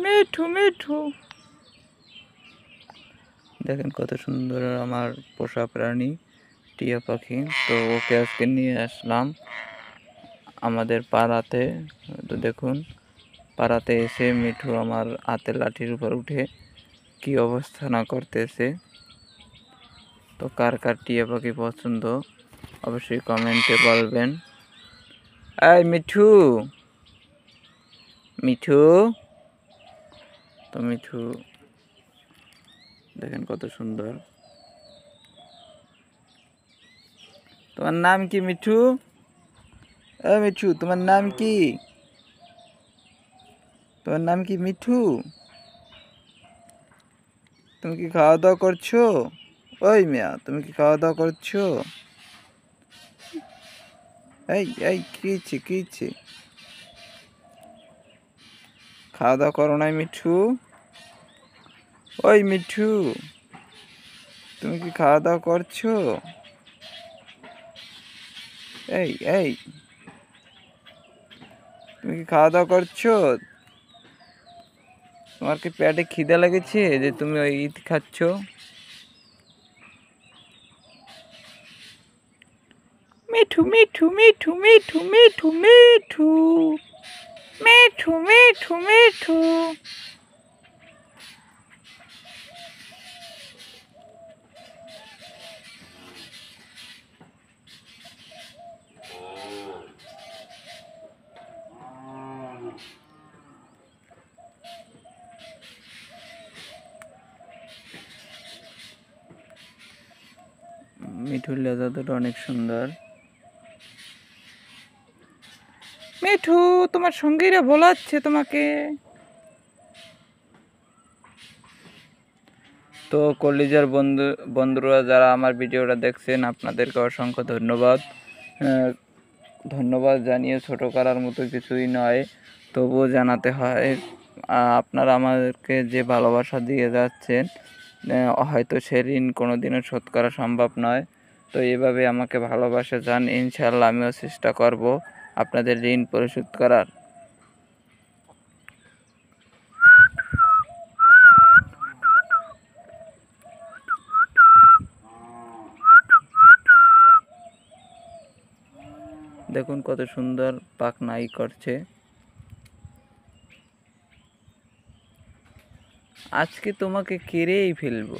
মিঠু মিঠু। দেখেন কত সুন্দর আমার পোষা প্রাণী টিয়া পাখি। তো ওকে আজকে নিয়ে আসলাম আমাদের পাড়াতে। তো দেখুন পাড়াতে এসে মিঠু আমার হাতের লাঠির উপর উঠে কি অবস্থা না করতেছে। তো কার কার টিয়া পাখি পছন্দ অবশ্যই কমেন্টে বলবেন। এই মিঠু মিঠু। তো মিঠু দেখেন কত সুন্দর। তোমার নাম কি মিঠু? মিঠু তোমার নাম কি? তোমার নাম কি মিঠু? তুমি কি খাওয়া দাওয়া করছো? ওই মিয়া তুমি কি খাওয়া দাওয়া করছো? এই কি হচ্ছে? খাওয়া দাওয়া করো নাই মিঠু? ওই মিঠু তুমি কি খাওয়া দাওয়া করছো? এই তুমি কি খাওয়া দাওয়া করছো? তোমার কি পেটে খিদে লেগেছে যে তুমি ওই ঈদ খাচ্ছ? মিঠু মিঠু মিঠু মিঠু মিঠু মিঠু মিঠু মিঠু মিঠু। মিঠুর লেজা দুটো অনেক সুন্দর। মিঠু তোমার সঙ্গীরা ভোলাচ্ছে তোমাকে। তো কলিজার বন্ধুরা যারা আমার ভিডিওটা দেখছেন আপনাদেরকে অসংখ্য ধন্যবাদ। ধন্যবাদ জানিয়ে ছোট করার মতো কিছুই নয়, তবুও জানাতে হয়। আপনারা আমাদেরকে যে ভালোবাসা দিয়ে যাচ্ছেন হয়তো সে ঋণ কোনোদিনও শোধ করা সম্ভব নয়। তো এভাবে আমাকে ভালোবাসা যান, ইনশাল্লাহ আমিও চেষ্টা করব আপনাদের ঋণ পরিশোধ করার। দেখুন কত সুন্দর পাখনাই করছে। আজকে তোমাকে কেড়েই ফেলবো।